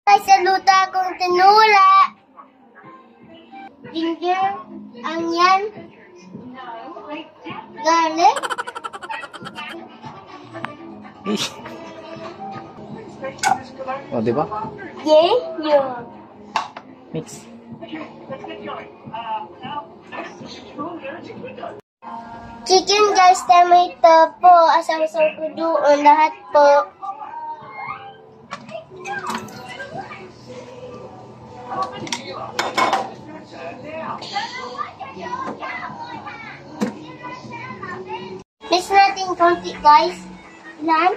Ay, saluta akong tinula. Ginger, onion, garlic. O, di ba? Yay, yun. Mix. Chicken guys, tomato po. Asang-asang ko doon. Lahat po. Mix natin konti guys. Ilan?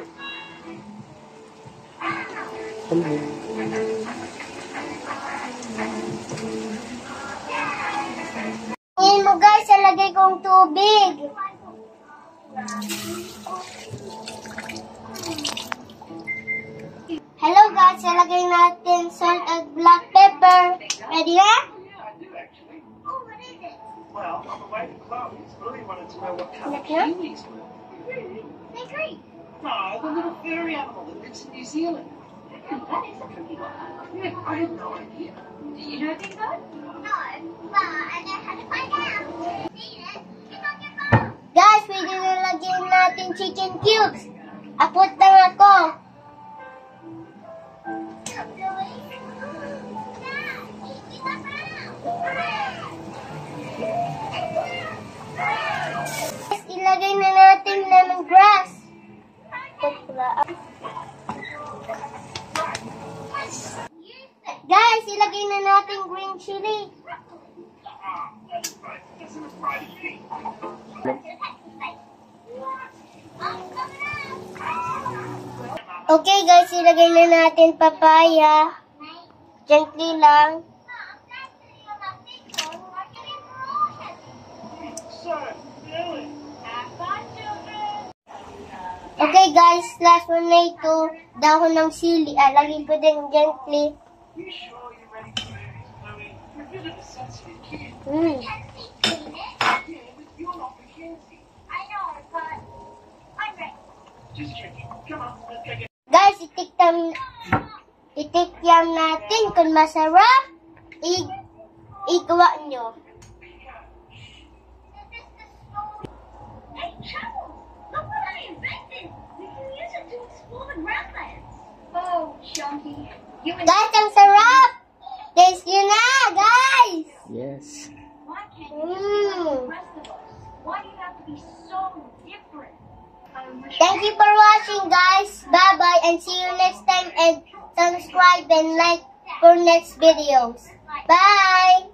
Ngayon mo guys, alagay kong tubig. Hello guys, ilagay natin salt at black pepper. Ready na? Well, on the way to Chloe's, really wanted to know what color Yeah. kiwis were. They're green. No, the little furry animal that lives in New Zealand. That is a tricky one. Yeah, I had no idea. Do you know Bingo? No, but I know how to find out. See it? It's on your phone. Guys, pwede na lagyan natin chicken cubes. Apot lang ako. Ilagay na natin lemongrass. Guys, ilagay na natin green chili. Okay guys, ilagay na natin papaya. Gently lang. So, really? Okay guys, last one na ito. Dahon ng sili. Lagay ko din gently. You sure you're ready for movies, Chloe? You're a bit of a sensitive kid. Yeah, but you're not Mackenzie. I know, but I'm ready. Just checking. Come on, let's go get Guys, itikyam natin kung masarap. Igawa nyo. Hey, Charles! Look what I invented! We can use it to explore the grasslands. Oh, Chunky. You and Guys, ang sarap! Taste nyo na, guys! Yes. why can't you just be like Mm. the rest of us? Why do you have to be so different? I wish Thank you for watching, guys. Bye-bye and see you next time. And subscribe and like for next videos. Bye!